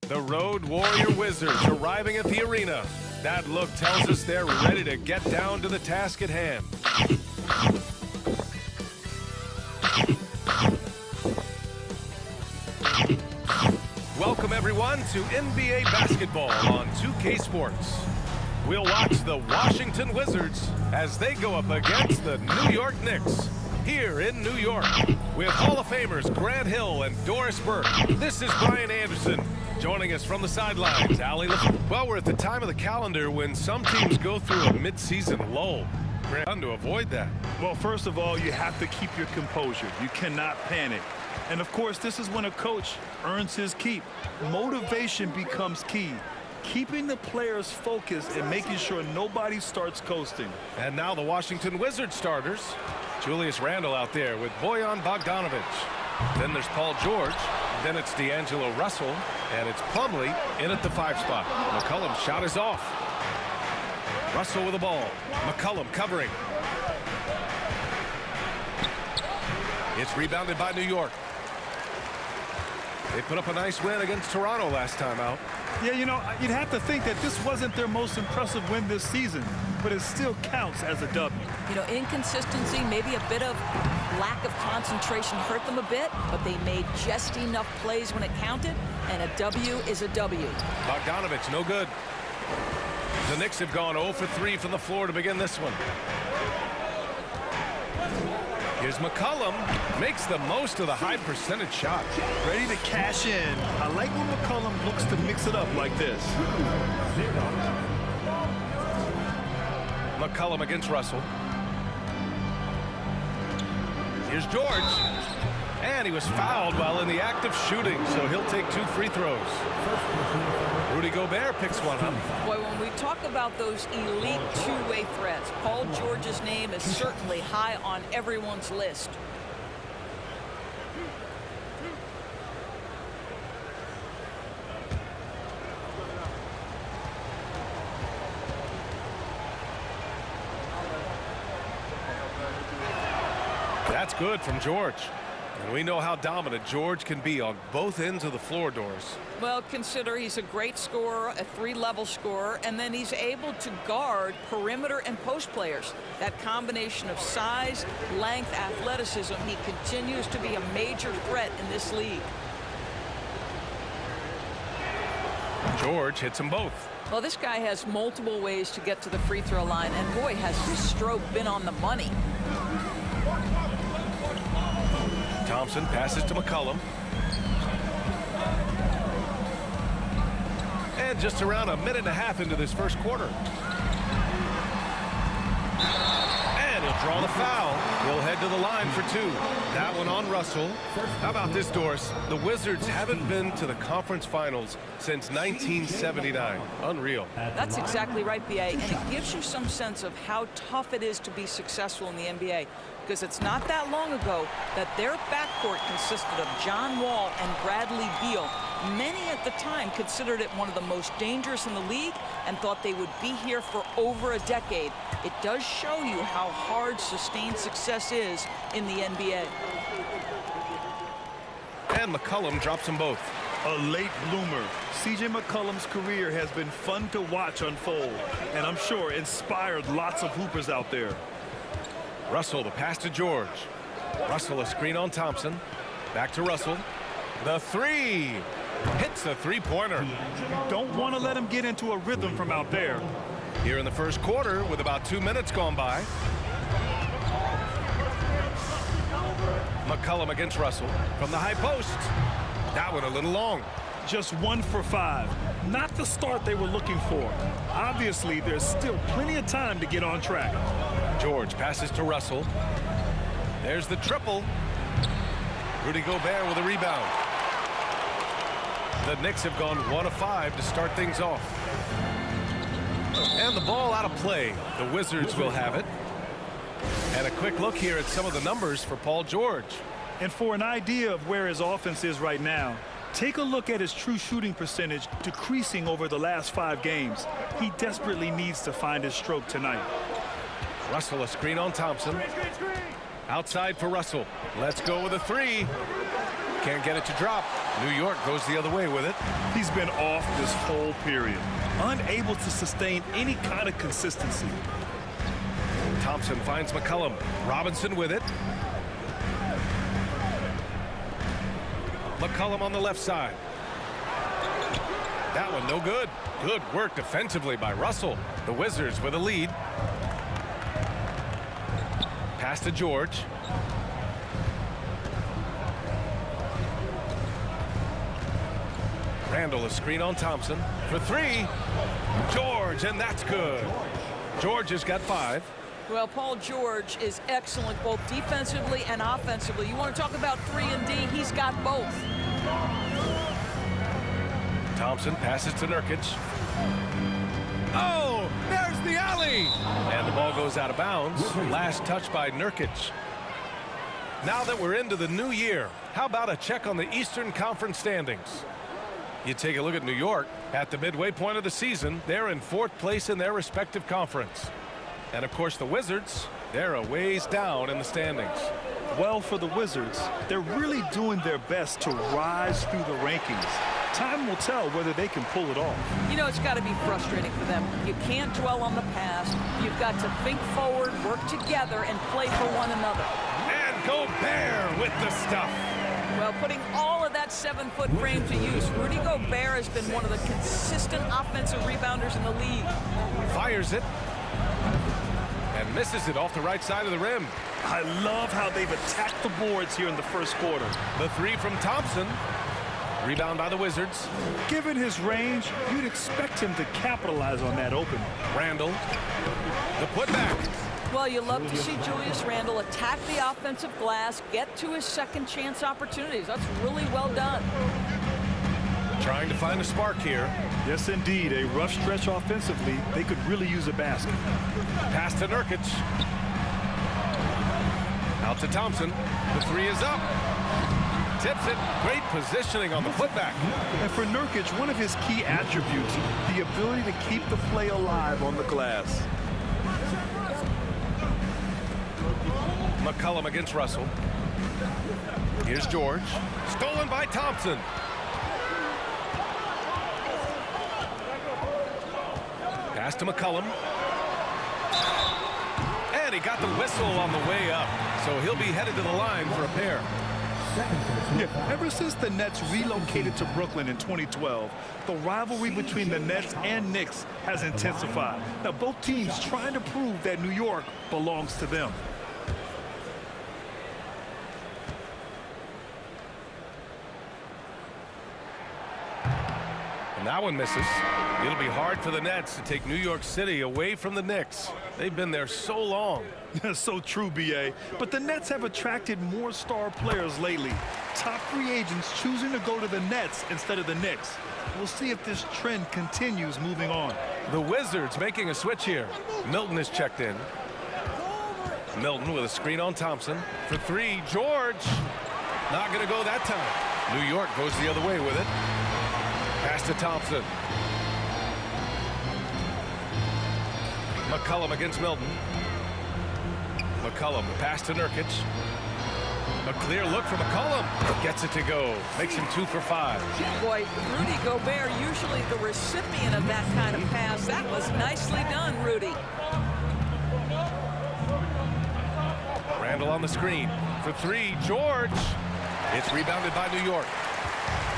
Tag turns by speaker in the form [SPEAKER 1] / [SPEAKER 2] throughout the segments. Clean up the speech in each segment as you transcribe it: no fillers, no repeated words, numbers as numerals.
[SPEAKER 1] The Road Warrior Wizards arriving at the arena. That look tells us they're ready to get down to the task at hand. Welcome everyone to NBA basketball on 2K Sports. We'll watch the Washington Wizards as they go up against the New York Knicks here in New York. With Hall of Famers Grant Hill and Doris Burke, this is Brian Anderson. Joining us from the sidelines, Allie. Well, we're at the time of the calendar when some teams go through a mid-season lull. Grant, to avoid that.
[SPEAKER 2] Well, first of all, you have to keep your composure. You cannot panic. And of course, this is when a coach earns his keep. Motivation becomes key. Keeping the players focused and making sure nobody starts coasting.
[SPEAKER 1] And now the Washington Wizards starters. Julius Randle out there with Bojan Bogdanovic. Then there's Paul George. Then it's D'Angelo Russell. And it's Plumlee in at the 5 spot. McCollum's shot is off. Russell with the ball. McCollum covering. It's rebounded by New York. They put up a nice win against Toronto last time out.
[SPEAKER 2] Yeah, you know, you'd have to think that this wasn't their most impressive win this season, but it still counts as a W.
[SPEAKER 3] You know, inconsistency, maybe a bit of lack of concentration hurt them a bit, but they made just enough plays when it counted, and a W is a W.
[SPEAKER 1] Bogdanovic, no good. The Knicks have gone 0 for 3 from the floor to begin this one. Here's McCollum, makes the most of the high percentage shot.
[SPEAKER 2] Ready to cash in. I like when McCollum looks to mix it up like this.
[SPEAKER 1] McCollum against Russell. Here's George. And he was fouled while in the act of shooting, so he'll take 2 free throws. Rudy Gobert picks one up.
[SPEAKER 3] Boy, when we talk about those elite two-way threats, Paul George's name is certainly high on everyone's list.
[SPEAKER 1] That's good from George. And we know how dominant George can be on both ends of the floor, Doris.
[SPEAKER 3] Well, consider he's a great scorer, a 3-level scorer, and then he's able to guard perimeter and post players. That combination of size, length, athleticism, he continues to be a major threat in this league.
[SPEAKER 1] George hits them both.
[SPEAKER 3] Well, this guy has multiple ways to get to the free throw line, and boy, has his stroke been on the money.
[SPEAKER 1] Thompson passes to McCollum. And just around a minute and a half into this first quarter. And he'll draw the foul. He'll head to the line for 2. That one on Russell. How about this, Doris? The Wizards haven't been to the conference finals since 1979. Unreal.
[SPEAKER 3] That's exactly right, B.A., and it gives you some sense of how tough it is to be successful in the NBA. Because it's not that long ago that their backcourt consisted of John Wall and Bradley Beal. Many at the time considered it one of the most dangerous in the league and thought they would be here for over a decade. It does show you how hard sustained success is in the NBA.
[SPEAKER 1] And McCollum drops them both.
[SPEAKER 2] A late bloomer. C.J. McCollum's career has been fun to watch unfold, and I'm sure inspired lots of hoopers out there.
[SPEAKER 1] Russell, the pass to George. Russell, a screen on Thompson. Back to Russell. The 3. Hits the 3-pointer.
[SPEAKER 2] Don't want to let him get into a rhythm from out there.
[SPEAKER 1] Here in the first quarter with about 2 minutes gone by. McCollum against Russell from the high post. That one a little long.
[SPEAKER 2] Just 1 for 5. Not the start they were looking for. Obviously, there's still plenty of time to get on track.
[SPEAKER 1] George passes to Russell. There's the triple. Rudy Gobert with a rebound. The Knicks have gone 1 of 5 to start things off. And the ball out of play. The Wizards will have it. And a quick look here at some of the numbers for Paul George.
[SPEAKER 2] And for an idea of where his offense is right now, take a look at his true shooting percentage decreasing over the last 5 games. He desperately needs to find his stroke tonight.
[SPEAKER 1] Russell, a screen on Thompson. Outside for Russell. Let's go with a 3. Can't get it to drop. New York goes the other way with it.
[SPEAKER 2] He's been off this whole period, unable to sustain any kind of consistency.
[SPEAKER 1] Thompson finds McCollum. Robinson with it. McCollum on the left side. That one no good. Good work defensively by Russell. The Wizards with a lead. Pass to George. Randall, a screen on Thompson for three. George, and that's good. George has got 5.
[SPEAKER 3] Well, Paul George is excellent both defensively and offensively. You want to talk about 3 and D, he's got both.
[SPEAKER 1] Thompson passes to Nurkic. Oh, there's the alley. And the ball goes out of bounds. Last touch by Nurkic. Now that we're into the new year, how about a check on the Eastern Conference standings? You take a look at New York. At the midway point of the season, they're in 4th place in their respective conference. And of course the Wizards, they're a ways down in the standings.
[SPEAKER 2] Well, for the Wizards, they're really doing their best to rise through the rankings. Time will tell whether they can pull it off.
[SPEAKER 3] You know, it's got to be frustrating for them. You can't dwell on the past. You've got to think forward, work together, and play for one another.
[SPEAKER 1] And Gobert with the stuff.
[SPEAKER 3] Well, putting all of that 7-foot frame to use, Rudy Gobert has been one of the consistent offensive rebounders in the league.
[SPEAKER 1] Fires it. And misses it off the right side of the rim.
[SPEAKER 2] I love how they've attacked the boards here in the first quarter.
[SPEAKER 1] The 3 from Thompson. Rebound by the Wizards.
[SPEAKER 2] Given his range, you'd expect him to capitalize on that opening.
[SPEAKER 1] Randall. The putback.
[SPEAKER 3] Well, you love to see Julius Randle attack the offensive glass, get to his second chance opportunities. That's really well done.
[SPEAKER 1] Trying to find a spark here.
[SPEAKER 2] Yes, indeed. A rough stretch offensively. They could really use a basket.
[SPEAKER 1] Pass to Nurkic. Out to Thompson. The 3 is up. Tips it. Great positioning on the putback.
[SPEAKER 2] And for Nurkic, one of his key attributes, the ability to keep the play alive on the glass.
[SPEAKER 1] McCollum against Russell. Here's George. Stolen by Thompson. Pass to McCollum. And he got the whistle on the way up. So he'll be headed to the line for a pair.
[SPEAKER 2] Yeah, ever since the Nets relocated to Brooklyn in 2012, the rivalry between the Nets and Knicks has intensified. Now, both teams trying to prove that New York belongs to them.
[SPEAKER 1] And that one misses. It'll be hard for the Nets to take New York City away from the Knicks. They've been there so long.
[SPEAKER 2] So true, B.A. But the Nets have attracted more star players lately. Top free agents choosing to go to the Nets instead of the Knicks. We'll see if this trend continues moving on.
[SPEAKER 1] The Wizards making a switch here. Milton is checked in. Milton with a screen on Thompson. For 3, George. Not going to go that time. New York goes the other way with it. Pass to Thompson. McCollum against Milton. McCollum, pass to Nurkic. A clear look for McCollum. Gets it to go. Makes him 2 for 5.
[SPEAKER 3] Boy, Rudy Gobert, usually the recipient of that kind of pass. That was nicely done, Rudy.
[SPEAKER 1] Randall on the screen. For 3, George. It's rebounded by New York.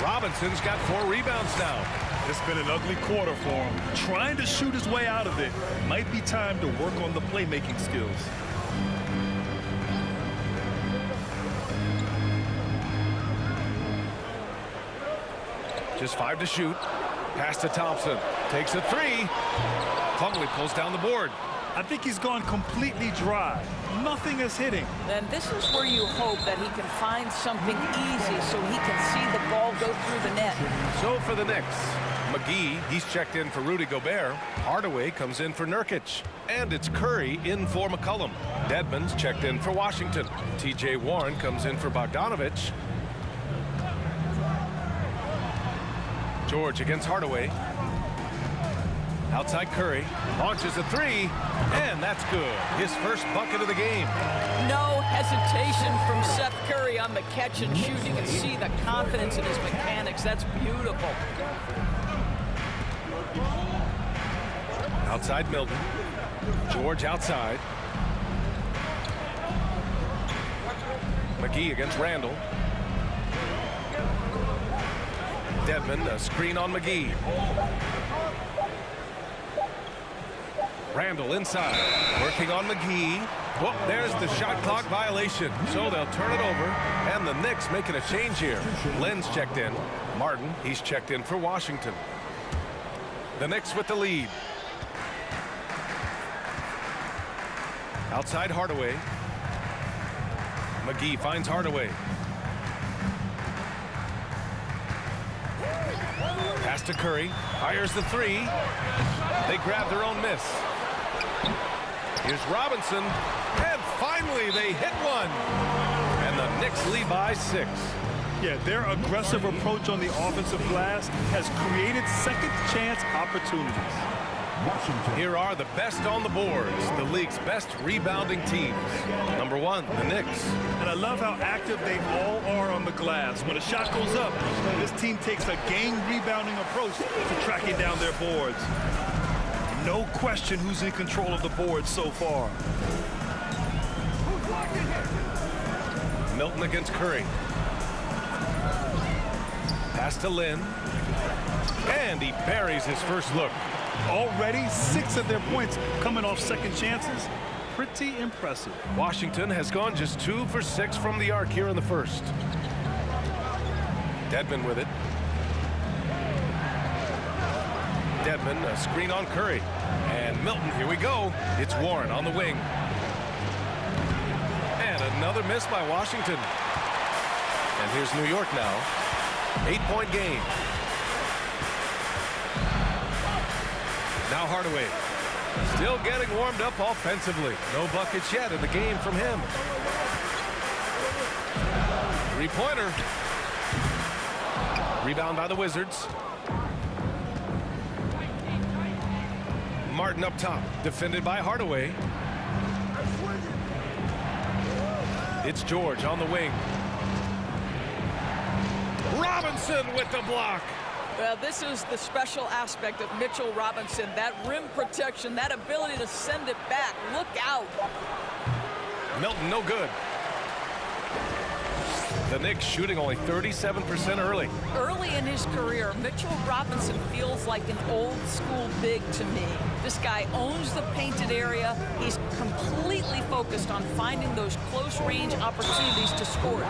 [SPEAKER 1] Robinson's got 4 rebounds now.
[SPEAKER 2] It's been an ugly quarter for him. Trying to shoot his way out of it. Might be time to work on the playmaking skills.
[SPEAKER 1] Just 5 to shoot. Pass to Thompson. Takes a 3. Plumlee pulls down the board.
[SPEAKER 2] I think he's gone completely dry. Nothing is hitting.
[SPEAKER 3] And this is where you hope that he can find something easy so he can see the ball go through the net.
[SPEAKER 1] So for the Knicks, McGee, he's checked in for Rudy Gobert. Hardaway comes in for Nurkic. And it's Curry in for McCollum. Dedmon's checked in for Washington. T.J. Warren comes in for Bogdanovich. George against Hardaway. Outside Curry, launches a three, and that's good. His first bucket of the game.
[SPEAKER 3] No hesitation from Seth Curry on the catch and shoot. You can see the confidence in his mechanics. That's beautiful.
[SPEAKER 1] Outside Milton. George outside. McGee against Randall. Dedmon, a screen on McGee. Randall inside, working on McGee. Well, there's the shot clock violation, so they'll turn it over, and the Knicks making a change here. Lynn's checked in. Martin, he's checked in for Washington. The Knicks with the lead. Outside Hardaway. McGee finds Hardaway. Pass to Curry. Fires the three. They grab their own miss. Here's Robinson. And finally they hit one. And the Knicks lead by 6.
[SPEAKER 2] Yeah, their aggressive approach on the offensive glass has created second chance opportunities.
[SPEAKER 1] Here are the best on the boards, the league's best rebounding teams. Number 1, the Knicks.
[SPEAKER 2] And I love how active they all are on the glass. When a shot goes up, this team takes a game rebounding approach to tracking down their boards. No question who's in control of the board so far.
[SPEAKER 1] Milton against Curry. Pass to Lynn. And he buries his first look.
[SPEAKER 2] Already 6 of their points coming off second chances. Pretty impressive.
[SPEAKER 1] Washington has gone just 2 for 6 from the arc here in the first. Dedmon with it. Dedmon, a screen on Curry. And Milton, here we go. It's Warren on the wing. And another miss by Washington. And here's New York now. 8-point game. Now Hardaway. Still getting warmed up offensively. No buckets yet in the game from him. Three-pointer. Rebound by the Wizards. Martin up top, defended by Hardaway. It's George on the wing. Robinson with the block.
[SPEAKER 3] Well, this is the special aspect of Mitchell Robinson. That rim protection, that ability to send it back. Look out.
[SPEAKER 1] Milton, no good. The Knicks shooting only 37% early.
[SPEAKER 3] Early in his career, Mitchell Robinson feels like an old school big to me. This guy owns the painted area. He's completely focused on finding those close range opportunities to score.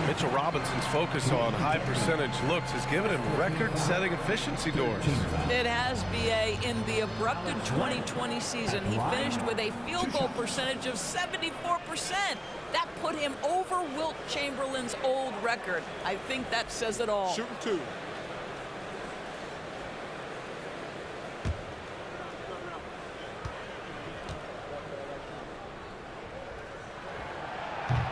[SPEAKER 1] Mitchell Robinson's focus on high percentage looks has given him record-setting efficiency doors.
[SPEAKER 3] It has, B.A. In the abrupted 2020 season, he finished with a field goal percentage of 74%. That put him over Wilt Chamberlain's old record. I think that says it all.
[SPEAKER 2] Shooting 2.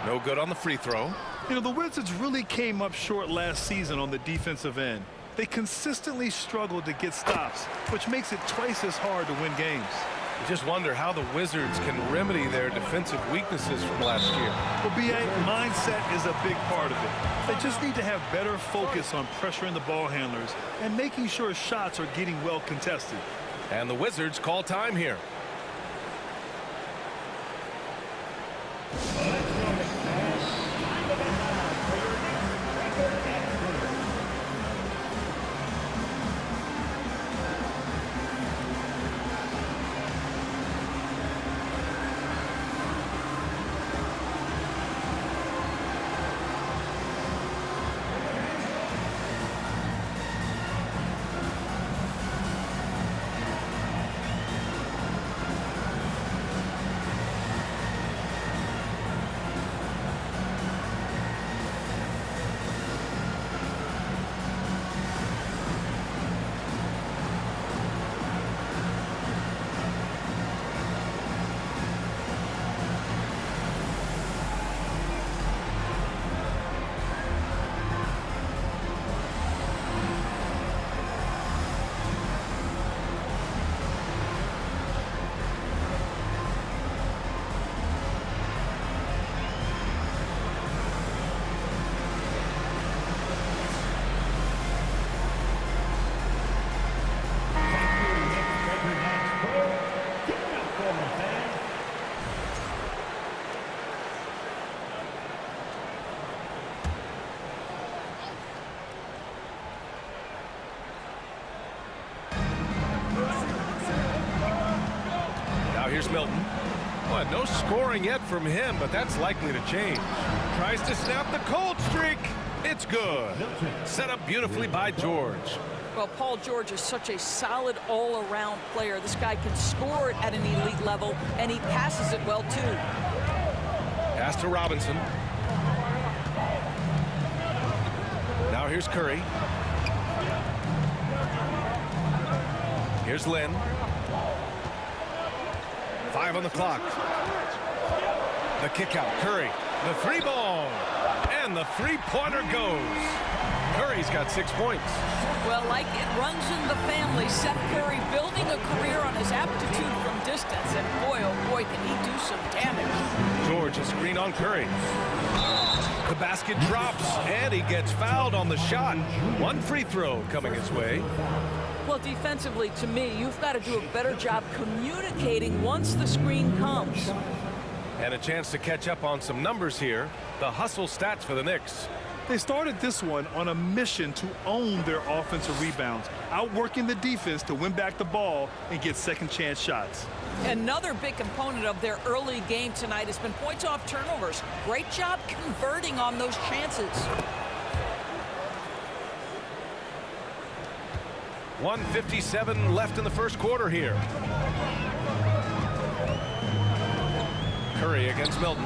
[SPEAKER 1] No good on the free throw.
[SPEAKER 2] You know, the Wizards really came up short last season on the defensive end. They consistently struggled to get stops, which makes it twice as hard to win games.
[SPEAKER 1] You just wonder how the Wizards can remedy their defensive weaknesses from last year.
[SPEAKER 2] Well, B.A., mindset is a big part of it. They just need to have better focus on pressuring the ball handlers and making sure shots are getting well contested.
[SPEAKER 1] And the Wizards call time here. here's Milton. Well, no scoring yet from him, but that's likely to change. Tries to snap the cold streak. It's good. Set up beautifully by George.
[SPEAKER 3] Well, Paul George is such a solid all-around player. This guy can score at an elite level, and he passes it well, too.
[SPEAKER 1] Pass to Robinson. Now here's Curry. Here's Lynn. 5 on the clock. The kick out. Curry. The three ball. And the three-pointer goes. Curry's got 6 points.
[SPEAKER 3] Well, like it runs in the family, Seth Curry building a career on his aptitude from distance. And boy, oh boy, can he do some damage.
[SPEAKER 1] George, a screen on Curry. The basket drops, and he gets fouled on the shot. One free throw coming his way.
[SPEAKER 3] Well, defensively, to me, you've got to do a better job communicating once the screen comes.
[SPEAKER 1] And a chance to catch up on some numbers here. The hustle stats for the Knicks.
[SPEAKER 2] They started this one on a mission to own their offensive rebounds, outworking the defense to win back the ball and get second chance shots.
[SPEAKER 3] Another big component of their early game tonight has been points off turnovers. Great job converting on those chances.
[SPEAKER 1] 1:57 left in the first quarter here. Curry against Milton.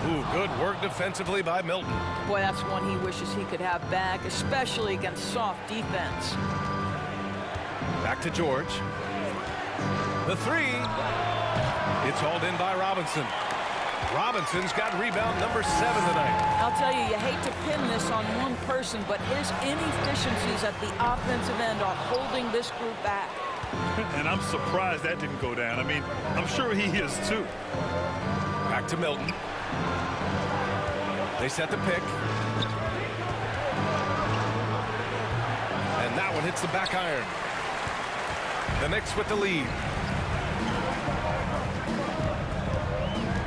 [SPEAKER 1] Ooh, good work defensively by Milton.
[SPEAKER 3] Boy, that's one he wishes he could have back, especially against soft defense.
[SPEAKER 1] Back to George. The three. It's hauled in by Robinson. Robinson's got rebound number 7 tonight.
[SPEAKER 3] I'll tell you hate to pin this on one person, but his inefficiencies at the offensive end are holding this group back.
[SPEAKER 2] And I'm surprised that didn't go down. I mean, I'm sure he is too.
[SPEAKER 1] Back to Milton. They set the pick. And that one hits the back iron. The Knicks with the lead.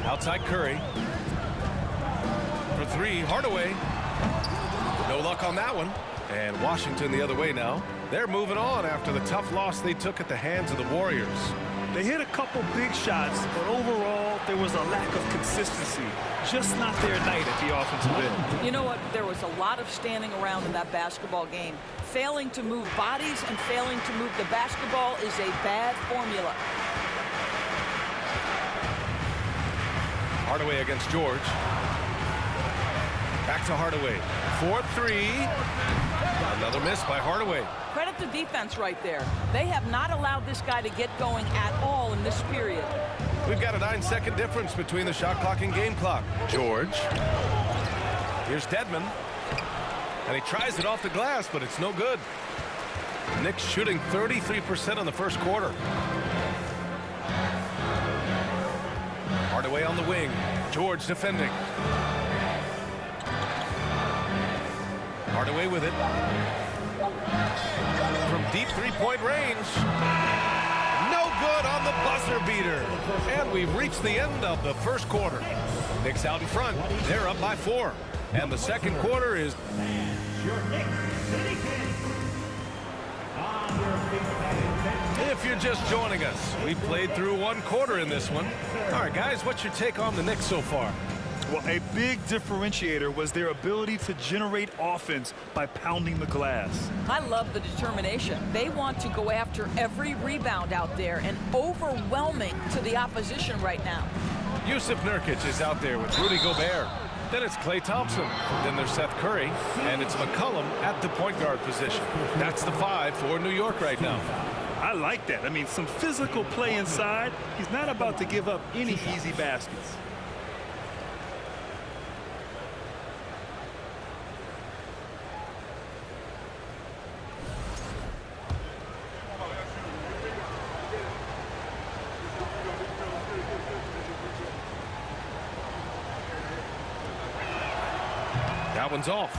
[SPEAKER 1] Outside Curry. For 3, Hardaway. No luck on that one. And Washington the other way now. They're moving on after the tough loss they took at the hands of the Warriors.
[SPEAKER 2] They hit a couple big shots, but overall, there was a lack of consistency. Just not their night at the offensive end.
[SPEAKER 3] You know what? There was a lot of standing around in that basketball game. Failing to move bodies and failing to move the basketball is a bad formula.
[SPEAKER 1] Hardaway against George. Back to Hardaway. 4-3. Another miss by Hardaway.
[SPEAKER 3] Credit to defense right there. They have not allowed this guy to get going at all in this period.
[SPEAKER 1] We've got a 9-second difference between the shot clock and game clock. George. Here's Dedmon. And he tries it off the glass, but it's no good. Knicks shooting 33% in the first quarter. Hardaway on the wing. George defending. Hardaway with it. From deep three-point range. No good on the buzzer beater. And we've reached the end of the first quarter. Knicks out in front. They're up by 4. And the second quarter is... If you're just joining us, we played through 1 quarter in this one. All right, guys, what's your take on the Knicks so far?
[SPEAKER 2] Well, a big differentiator was their ability to generate offense by pounding the glass.
[SPEAKER 3] I love the determination. They want to go after every rebound out there and overwhelming to the opposition right now.
[SPEAKER 1] Yusuf Nurkic is out there with Rudy Gobert. Then it's Klay Thompson. Then there's Seth Curry. And it's McCollum at the point guard position. That's the 5 for New York right now.
[SPEAKER 2] I like that. I mean, some physical play inside. He's not about to give up any easy baskets.
[SPEAKER 1] That one's off.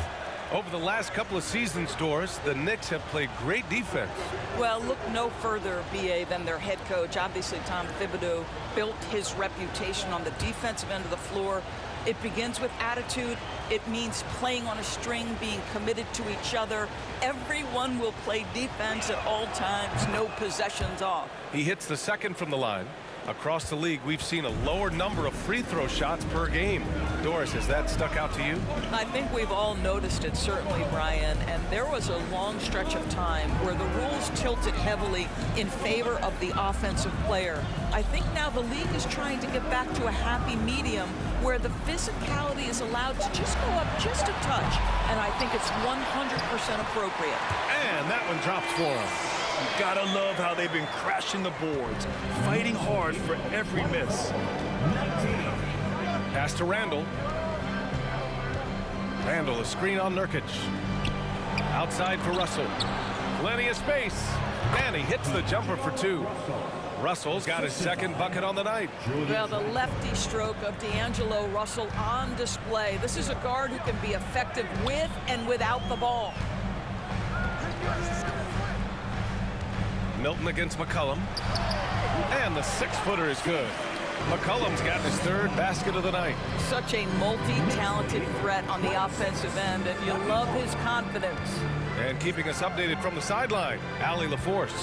[SPEAKER 1] Over the last couple of seasons, Doris, the Knicks have played great defense.
[SPEAKER 3] Well, look no further, B.A., than their head coach. Obviously, Tom Thibodeau built his reputation on the defensive end of the floor. It begins with attitude. It means playing on a string, being committed to each other. Everyone will play defense at all times, no possessions off.
[SPEAKER 1] He hits the second from the line. Across the league, we've seen a lower number of free throw shots per game. Doris, has that stuck out to you?
[SPEAKER 3] I think we've all noticed it, certainly, Brian. And there was a long stretch of time where the rules tilted heavily in favor of the offensive player. I think now the league is trying to get back to a happy medium where the physicality is allowed to just go up just a touch. And I think it's 100% appropriate.
[SPEAKER 1] And that one drops for him.
[SPEAKER 2] You gotta love how they've been crashing the boards, fighting hard for every miss.
[SPEAKER 1] Pass to Randall. Randall, a screen on Nurkic. Outside for Russell. Plenty of space. And he hits the jumper for two. Russell's got his second bucket on the night.
[SPEAKER 3] Well, the lefty stroke of D'Angelo Russell on display. This is a guard who can be effective with and without the ball.
[SPEAKER 1] Milton against McCollum. And the 6-footer is good. McCollum's got his third basket of the night.
[SPEAKER 3] Such a multi-talented threat on the offensive end, and you love his confidence.
[SPEAKER 1] And keeping us updated from the sideline, Allie LaForce.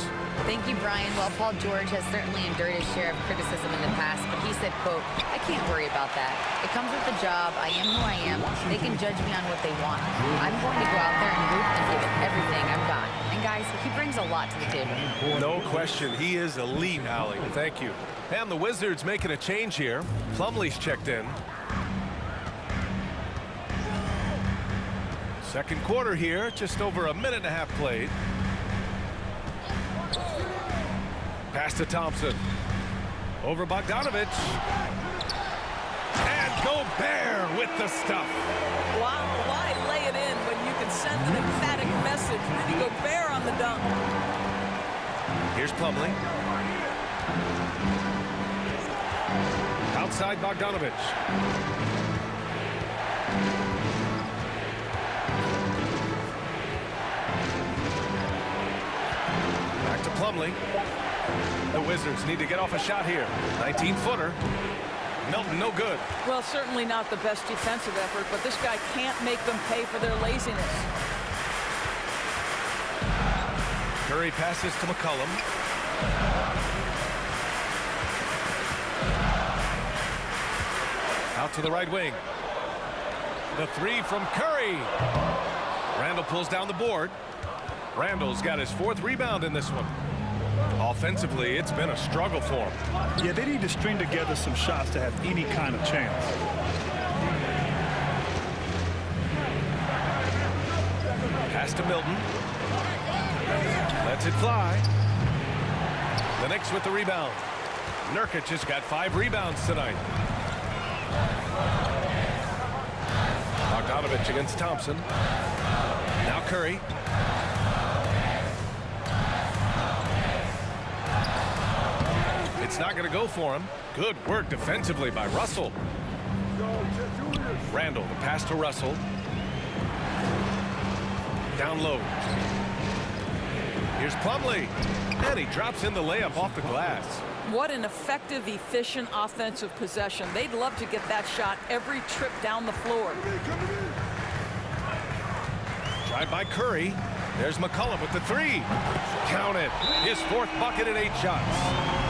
[SPEAKER 4] Thank you, Brian. Well, Paul George has certainly endured his share of criticism in the past, but he said, quote, "I can't worry about that. It comes with the job. I am who I am. They can judge me on what they want. I'm going to go out there and hoop and give it everything I've got." And guys, he brings a lot to the table.
[SPEAKER 1] No question, he is elite, Allie. Thank you. And the Wizards making a change here. Plumlee's checked in. Second quarter here, just over a minute and a half played. Pass to Thompson. Over Bogdanovich. And Gobert with the stuff.
[SPEAKER 3] Why lay it in when you can send an emphatic message? Rudy Gobert on the dunk.
[SPEAKER 1] Here's Plumlee. Outside Bogdanovich. Back to Plumlee. The Wizards need to get off a shot here. 19-footer. Milton, no good.
[SPEAKER 3] Well, certainly not the best defensive effort, but this guy can't make them pay for their laziness.
[SPEAKER 1] Curry passes to McCollum. Out to the right wing. The three from Curry. Randall pulls down the board. Randall's got his fourth rebound in this one. Offensively, it's been a struggle for him.
[SPEAKER 2] Yeah, they need to string together some shots to have any kind of chance.
[SPEAKER 1] Pass to Milton. Lets it fly. The Knicks with the rebound. Nurkic has got 5 rebounds tonight. Bogdanovich against Thompson. Now Curry. It's not going to go for him. Good work defensively by Russell. Randall, the pass to Russell. Down low. Here's Plumlee. And he drops in the layup off the glass.
[SPEAKER 3] What an effective, efficient offensive possession. They'd love to get that shot every trip down the floor.
[SPEAKER 1] Drive by Curry. There's McCollum with the 3. Count it. His 4th bucket in 8 shots.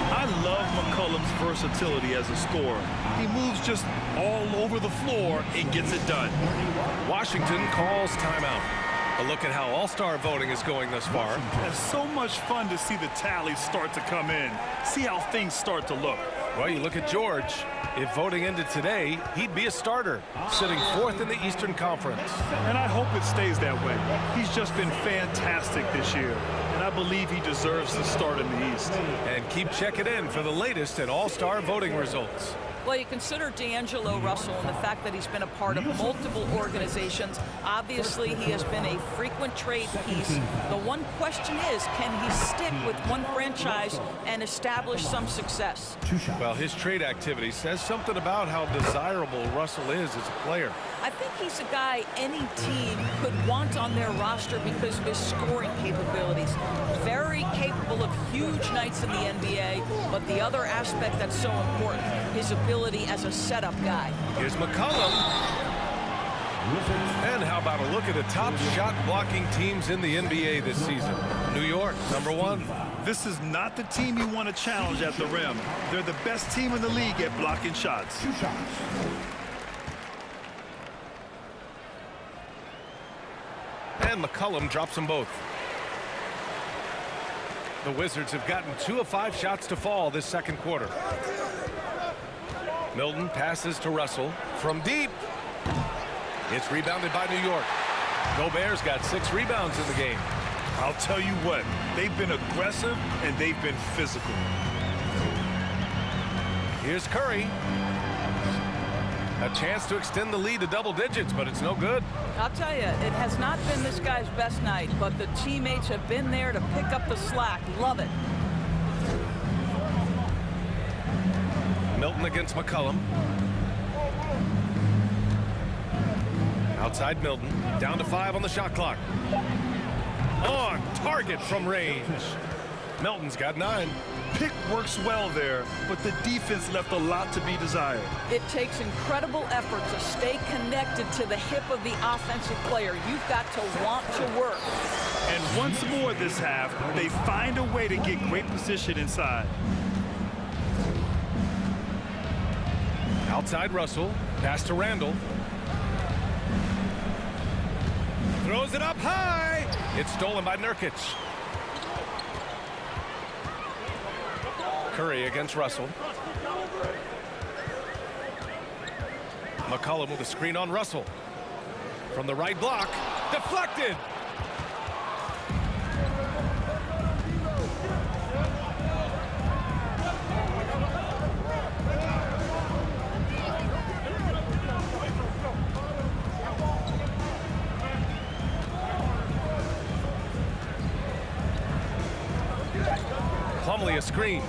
[SPEAKER 2] I love McCollum's versatility as a scorer. He moves just all over the floor and gets it done.
[SPEAKER 1] Washington calls timeout. A look at how all-star voting is going thus far.
[SPEAKER 2] It's so much fun to see the tallies start to come in. See how things start to look.
[SPEAKER 1] Well, you look at George. If voting ended today, he'd be a starter, sitting 4th in the Eastern Conference.
[SPEAKER 2] And I hope it stays that way. He's just been fantastic this year, and I believe he deserves the start in the East.
[SPEAKER 1] And keep checking in for the latest at all-star voting results.
[SPEAKER 3] Well, you consider D'Angelo Russell and the fact that he's been a part of multiple organizations. Obviously, he has been a frequent trade piece. The one question is, can he stick with one franchise and establish some success?
[SPEAKER 1] Well, his trade activity says something about how desirable Russell is as a player.
[SPEAKER 3] I think he's a guy any team could want on their roster because of his scoring capabilities. Very capable of huge nights in the NBA, but the other aspect that's so important, his ability as a setup guy.
[SPEAKER 1] Here's McCollum. And how about a look at the top shot blocking teams in the NBA this season? New York, #1.
[SPEAKER 2] This is not the team you want to challenge at the rim. They're the best team in the league at blocking shots.
[SPEAKER 1] And McCollum drops them both. The Wizards have gotten 2 of 5 shots to fall this second quarter. Milton passes to Russell from deep. It's rebounded by New York. Gobert's got 6 rebounds in the game.
[SPEAKER 2] I'll tell you what, they've been aggressive and they've been physical.
[SPEAKER 1] Here's Curry. A chance to extend the lead to double digits, but it's no good.
[SPEAKER 3] I'll tell you, it has not been this guy's best night, but the teammates have been there to pick up the slack. Love it.
[SPEAKER 1] Milton against McCollum. Outside Milton. Down to 5 on the shot clock. On target from range. Milton's got 9.
[SPEAKER 2] Pick works well there, but the defense left a lot to be desired.
[SPEAKER 3] It takes incredible effort to stay connected to the hip of the offensive player. You've got to want to work.
[SPEAKER 2] And once more this half, they find a way to get great position inside.
[SPEAKER 1] Outside Russell. Pass to Randall. Throws it up high. It's stolen by Nurkic. Curry against Russell. McCollum with a screen on Russell. From the right block. Deflected. Plumlee a screen.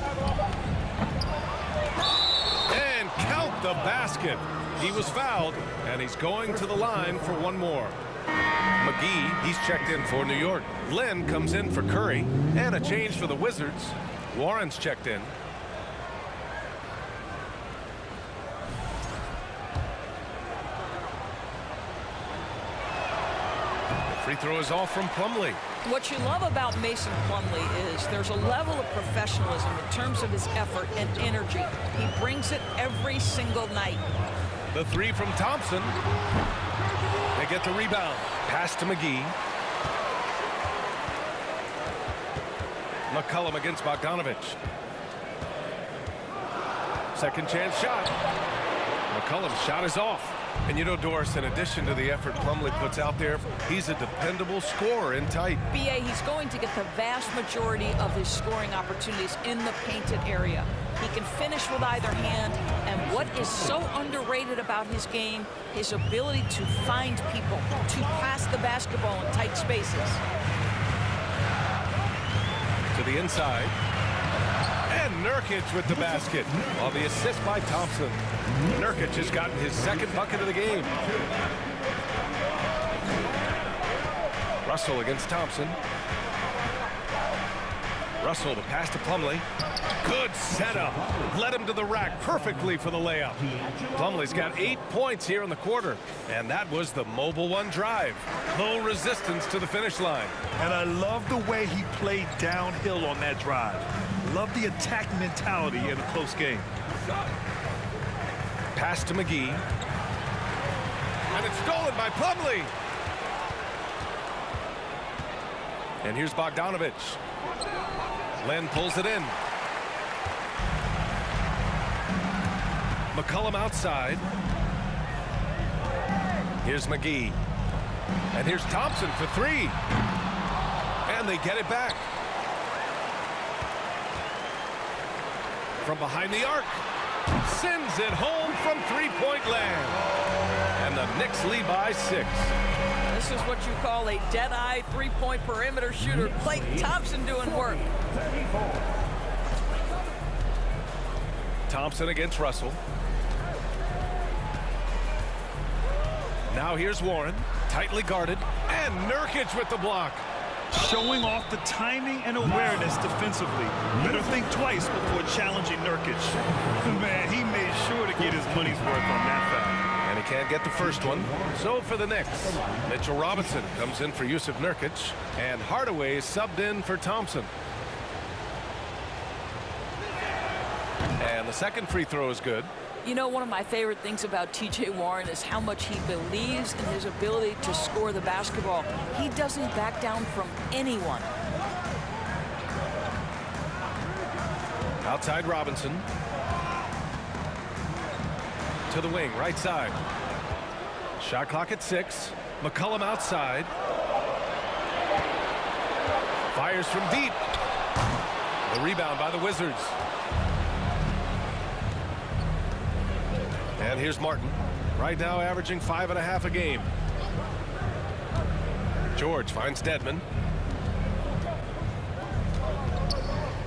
[SPEAKER 1] And count the basket. He was fouled, and he's going to the line for one more. McGee, he's checked in for New York. Len comes in for Curry, and a change for the Wizards. Warren's checked in. The free throw is off from Plumlee.
[SPEAKER 3] What you love about Mason Plumlee is there's a level of professionalism in terms of his effort and energy. He brings it every single night.
[SPEAKER 1] The 3 from Thompson. They get the rebound. Pass to McGee. McCollum against Bogdanovich. Second chance shot. McCollum's shot is off. And you know, Doris, in addition to the effort Plumlee puts out there, he's a dependable scorer in tight.
[SPEAKER 3] BA, he's going to get the vast majority of his scoring opportunities in the painted area. He can finish with either hand, and what is so underrated about his game, his ability to find people, to pass the basketball in tight spaces.
[SPEAKER 1] To the inside. And Nurkic with the basket. While the assist by Thompson. Nurkic has gotten his second bucket of the game. Russell against Thompson. Russell to pass to Plumlee. Good setup. Led him to the rack perfectly for the layup. Plumlee's got 8 points here in the quarter. And that was the mobile one drive. Low resistance to the finish line.
[SPEAKER 2] And I love the way he played downhill on that drive. Love the attack mentality in a close game.
[SPEAKER 1] Pass to McGee. And it's stolen by Plumlee. And here's Bogdanovich. Len pulls it in. McCollum outside. Here's McGee. And here's Thompson for 3. And they get it back. From behind the arc. Sends it home from three-point land. And the Knicks lead by 6.
[SPEAKER 3] This is what you call a dead-eye three-point perimeter shooter. Klay Thompson doing work.
[SPEAKER 1] Thompson against Russell. Now here's Warren, tightly guarded, and Nurkic with the block.
[SPEAKER 2] Showing off the timing and awareness defensively. Better think twice before challenging Nurkic. Man, he made sure to get his money's worth on that foul.
[SPEAKER 1] And he can't get the first one. So for the Knicks, Mitchell Robinson comes in for Yusuf Nurkic, and Hardaway subbed in for Thompson. And the second free throw is good.
[SPEAKER 3] You know, one of my favorite things about T.J. Warren is how much he believes in his ability to score the basketball. He doesn't back down from anyone.
[SPEAKER 1] Outside Robinson. To the wing, right side. Shot clock at 6. McCollum outside. Fires from deep. The rebound by the Wizards. And here's Martin. Right now averaging 5.5 a game. George finds Dedmon.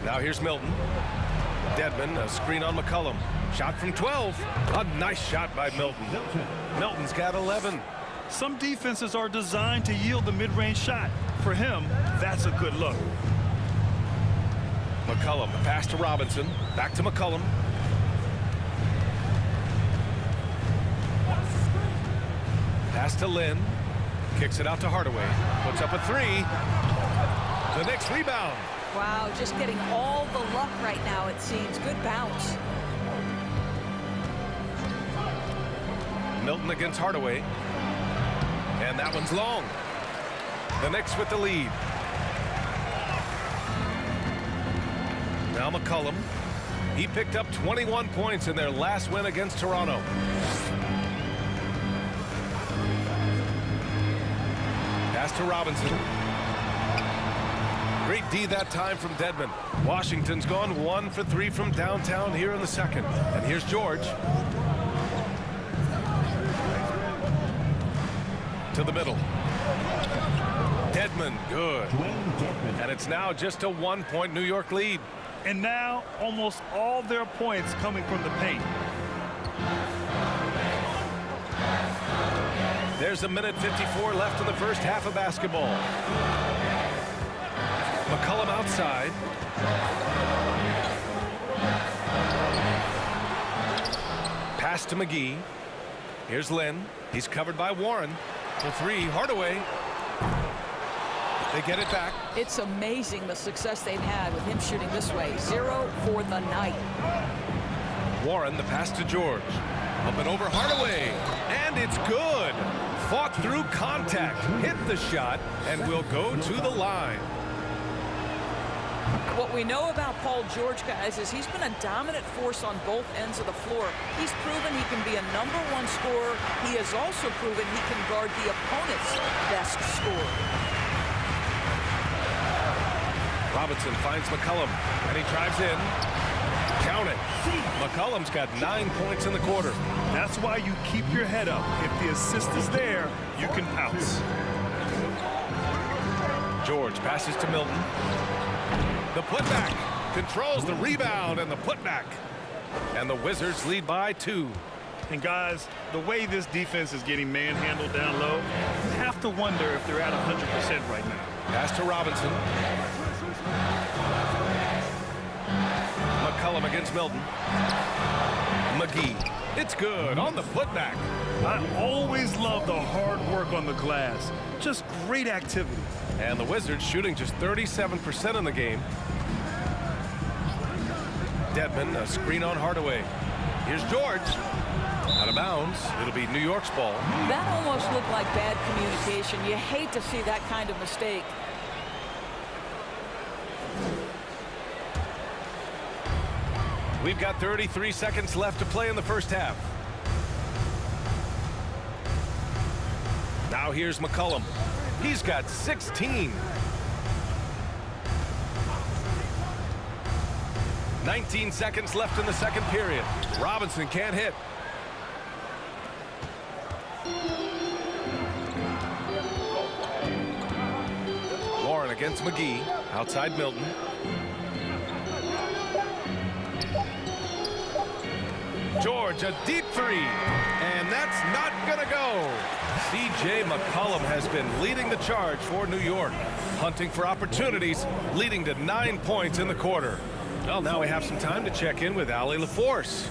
[SPEAKER 1] Now here's Milton. Dedmon, a screen on McCollum. Shot from 12. A nice shot by Milton. Milton's got 11.
[SPEAKER 2] Some defenses are designed to yield the mid-range shot. For him, that's a good look.
[SPEAKER 1] McCollum, a pass to Robinson. Back to McCollum. Pass to Lynn. Kicks it out to Hardaway. Puts up a 3. The Knicks rebound.
[SPEAKER 3] Wow, just getting all the luck right now, it seems. Good bounce.
[SPEAKER 1] Milton against Hardaway. And that one's long. The Knicks with the lead. Now McCollum. He picked up 21 points in their last win against Toronto. Pass to Robinson. Great D that time from Dedmon. Washington's gone 1 for 3 from downtown here in the second. And here's George. To the middle. Dedmon, good. And it's now just a 1-point New York lead.
[SPEAKER 2] And now almost all their points coming from the paint.
[SPEAKER 1] There's 1:54 left in the first half of basketball. McCollum outside. Pass to McGee. Here's Lynn. He's covered by Warren. For 3, Hardaway. They get it back.
[SPEAKER 3] It's amazing the success they've had with him shooting this way. 0 for the night.
[SPEAKER 1] Warren, the pass to George. Up and over Hardaway. And it's good. Fought through contact. Hit the shot and will go to the line.
[SPEAKER 3] What we know about Paul George, guys, is he's been a dominant force on both ends of the floor. He's proven he can be a #1 scorer. He has also proven he can guard the opponent's best scorer.
[SPEAKER 1] Robinson finds McCollum, and he drives in. Count it. McCollum's got 9 points in the quarter.
[SPEAKER 2] That's why you keep your head up. If the assist is there, you can pounce.
[SPEAKER 1] George passes to Milton. The putback controls the rebound and the putback. And the Wizards lead by 2.
[SPEAKER 2] And guys, the way this defense is getting manhandled down low, you have to wonder if they're at 100% right now.
[SPEAKER 1] Pass to Robinson. McCollum against Milton. McGee. It's good on the putback.
[SPEAKER 2] I always love the hard work on the glass. Just great activity.
[SPEAKER 1] And the Wizards shooting just 37% in the game. Dedmon, a screen on Hardaway. Here's George. Out of bounds. It'll be New York's ball.
[SPEAKER 3] That almost looked like bad communication. You hate to see that kind of mistake.
[SPEAKER 1] We've got 33 seconds left to play in the first half. Now here's McCollum. He's got 16. 19 seconds left in the second period. Robinson can't hit. Warren against McGee. Outside Milton. George, a deep 3. And that's not going to go. C.J. McCollum has been leading the charge for New York, hunting for opportunities, leading to 9 points in the quarter. Well, now we have some time to check in with Allie LaForce.